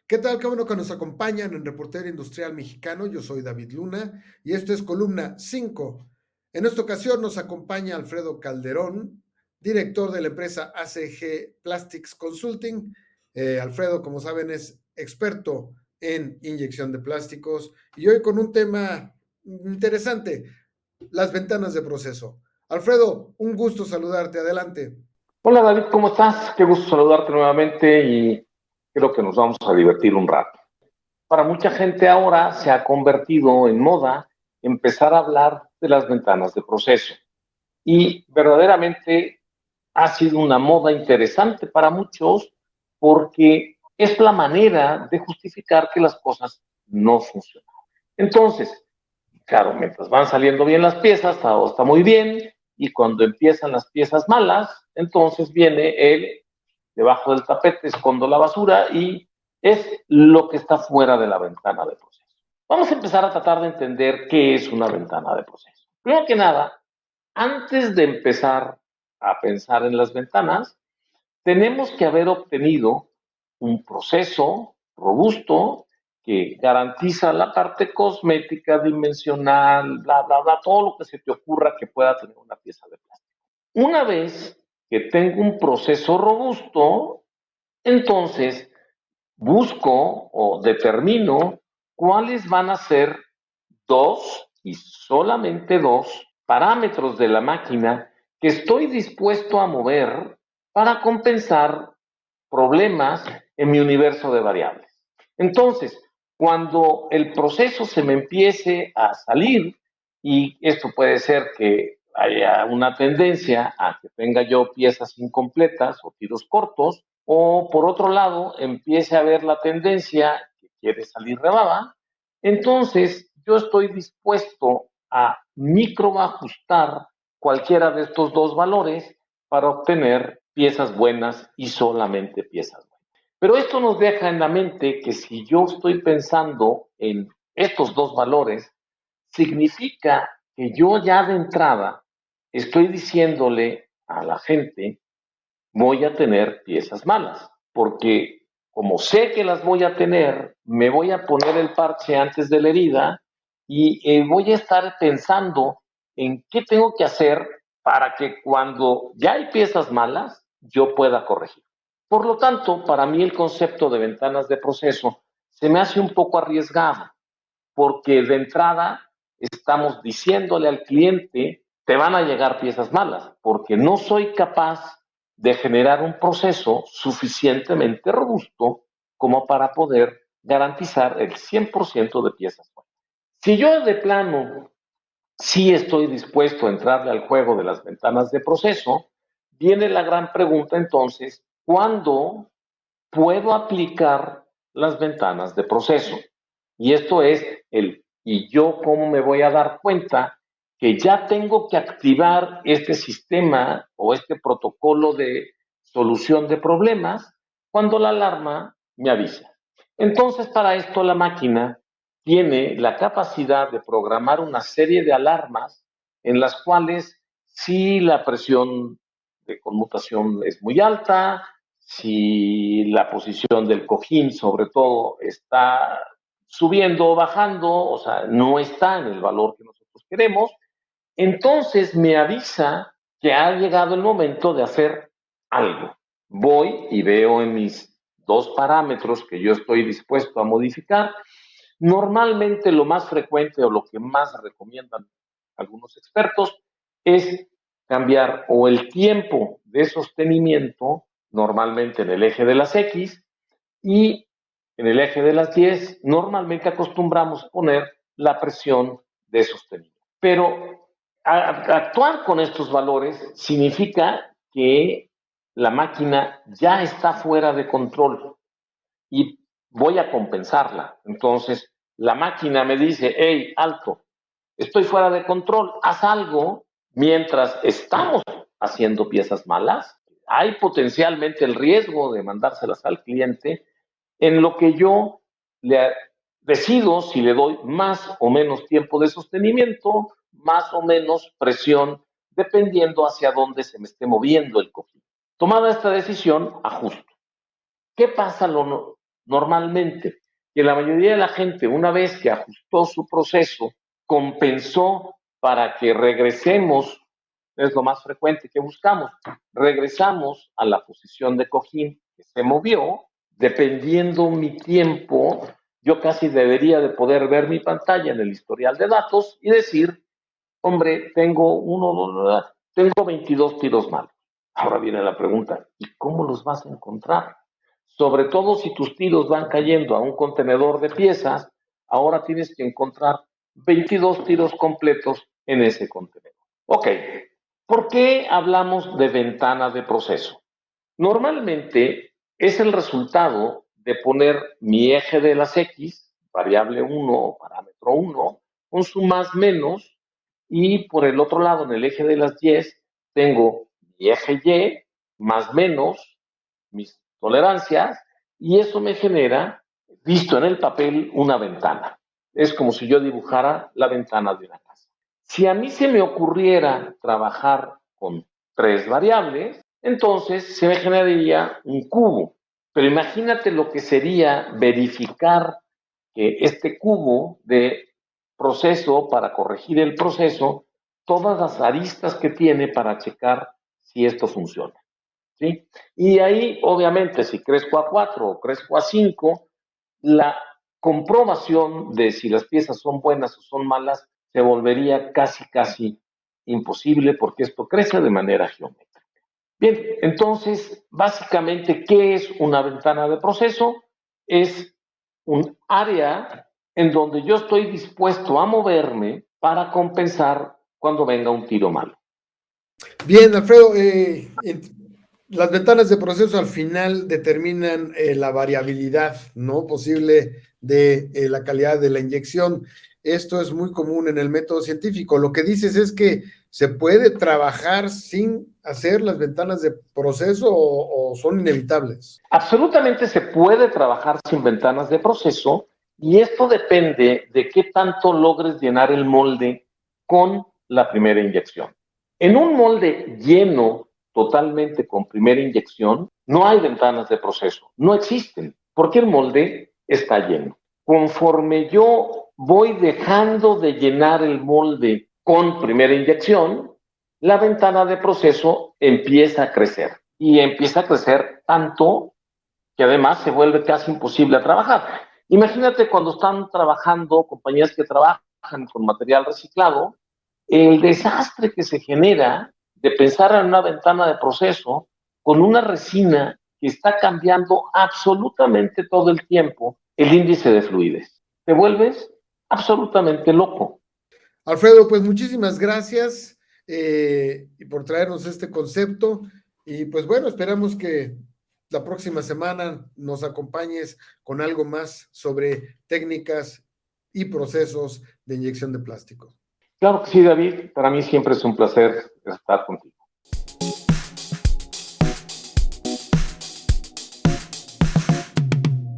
¿Qué tal? Qué bueno que nos acompañan en Reportero Industrial Mexicano. Yo soy David Luna y esto es Columna 5. En esta ocasión nos acompaña Alfredo Calderón, director de la empresa ACG Plastics Consulting. Alfredo, como saben, es experto en inyección de plásticos y hoy con un tema interesante, las ventanas de proceso. Alfredo, un gusto saludarte. Adelante. Hola David, ¿cómo estás? Qué gusto saludarte nuevamente y creo que nos vamos a divertir un rato. Para mucha gente ahora se ha convertido en moda empezar a hablar de las ventanas de proceso y verdaderamente ha sido una moda interesante para muchos porque es la manera de justificar que las cosas no funcionan. Entonces, claro, mientras van saliendo bien las piezas, todo está muy bien, y cuando empiezan las piezas malas, entonces viene el debajo del tapete, escondo la basura y es lo que está fuera de la ventana de proceso. Vamos a empezar a tratar de entender qué es una ventana de proceso. Primero que nada, antes de empezar a pensar en las ventanas, tenemos que haber obtenido un proceso robusto que garantiza la parte cosmética, dimensional, bla, bla, bla, todo lo que se te ocurra que pueda tener una pieza de plástico. Una vez que tengo un proceso robusto, entonces busco o determino cuáles van a ser dos y solamente dos parámetros de la máquina que estoy dispuesto a mover para compensar problemas en mi universo de variables. Entonces, cuando el proceso se me empiece a salir, y esto puede ser que haya una tendencia a que tenga yo piezas incompletas o tiros cortos, o por otro lado, empiece a haber la tendencia que quiere salir rebaba, entonces yo estoy dispuesto a microajustar cualquiera de estos dos valores para obtener piezas buenas y solamente piezas buenas. Pero esto nos deja en la mente que si yo estoy pensando en estos dos valores, significa que yo ya de entrada estoy diciéndole a la gente, voy a tener piezas malas, porque como sé que las voy a tener, me voy a poner el parche antes de la herida y voy a estar pensando en qué tengo que hacer para que cuando ya hay piezas malas, yo pueda corregir. Por lo tanto, para mí el concepto de ventanas de proceso se me hace un poco arriesgado, porque de entrada estamos diciéndole al cliente, te van a llegar piezas malas, porque no soy capaz de generar un proceso suficientemente robusto como para poder garantizar el 100% de piezas buenas. Si yo de plano sí estoy dispuesto a entrarle al juego de las ventanas de proceso, viene la gran pregunta entonces, ¿cuándo puedo aplicar las ventanas de proceso? Y esto es ¿y yo cómo me voy a dar cuenta que ya tengo que activar este sistema o este protocolo de solución de problemas cuando la alarma me avisa? Entonces, para esto la máquina tiene la capacidad de programar una serie de alarmas en las cuales si la presión de conmutación es muy alta, si la posición del cojín sobre todo está subiendo o bajando, o sea, no está en el valor que nosotros queremos, entonces me avisa que ha llegado el momento de hacer algo. Voy y veo en mis dos parámetros que yo estoy dispuesto a modificar. Normalmente lo más frecuente o lo que más recomiendan algunos expertos es cambiar o el tiempo de sostenimiento, normalmente en el eje de las X, y en el eje de las Y, normalmente acostumbramos poner la presión de sostenimiento. Pero actuar con estos valores significa que la máquina ya está fuera de control y voy a compensarla. Entonces, la máquina me dice, hey, alto, estoy fuera de control, haz algo mientras estamos haciendo piezas malas. Hay potencialmente el riesgo de mandárselas al cliente en lo que yo le decido si le doy más o menos tiempo de sostenimiento, más o menos presión dependiendo hacia dónde se me esté moviendo el cojín. Tomada esta decisión, ajusto. ¿Qué pasa normalmente? Que la mayoría de la gente, una vez que ajustó su proceso, compensó para que regresemos, es lo más frecuente que buscamos, regresamos a la posición de cojín que se movió, dependiendo mi tiempo, yo casi debería de poder ver mi pantalla en el historial de datos y decir, hombre, tengo 22 tiros malos. Ahora viene la pregunta, ¿y cómo los vas a encontrar? Sobre todo si tus tiros van cayendo a un contenedor de piezas, ahora tienes que encontrar 22 tiros completos en ese contenedor. Ok, ¿por qué hablamos de ventana de proceso? Normalmente es el resultado de poner mi eje de las X, variable 1 o parámetro 1, con su más menos, y por el otro lado, en el eje de las Y, tengo mi eje Y, más menos, mis tolerancias, y eso me genera, visto en el papel, una ventana. Es como si yo dibujara la ventana de una casa. Si a mí se me ocurriera trabajar con 3 variables, entonces se me generaría un cubo. Pero imagínate lo que sería verificar que este cubo de proceso, para corregir el proceso, todas las aristas que tiene para checar si esto funciona. ¿Sí? Y ahí, obviamente, si crezco a 4 o crezco a 5, la comprobación de si las piezas son buenas o son malas se volvería casi imposible porque esto crece de manera geométrica. Bien, entonces, básicamente, ¿qué es una ventana de proceso? Es un área en donde yo estoy dispuesto a moverme para compensar cuando venga un tiro malo. Bien, Alfredo, las ventanas de proceso al final determinan la variabilidad, ¿no?, posible de la calidad de la inyección. Esto es muy común en el método científico. Lo que dices es que se puede trabajar sin hacer las ventanas de proceso o son inevitables. Absolutamente se puede trabajar sin ventanas de proceso y esto depende de qué tanto logres llenar el molde con la primera inyección. En un molde lleno totalmente con primera inyección, no hay ventanas de proceso, no existen, porque el molde está lleno. Conforme yo voy dejando de llenar el molde con primera inyección, la ventana de proceso empieza a crecer y empieza a crecer tanto que además se vuelve casi imposible a trabajar. Imagínate cuando están trabajando compañías que trabajan con material reciclado, el desastre que se genera de pensar en una ventana de proceso con una resina que está cambiando absolutamente todo el tiempo el índice de fluidez. Te vuelves absolutamente loco. Alfredo, pues muchísimas gracias por traernos este concepto y pues bueno, esperamos que la próxima semana nos acompañes con algo más sobre técnicas y procesos de inyección de plástico. Claro que sí, David. Para mí siempre es un placer estar contigo.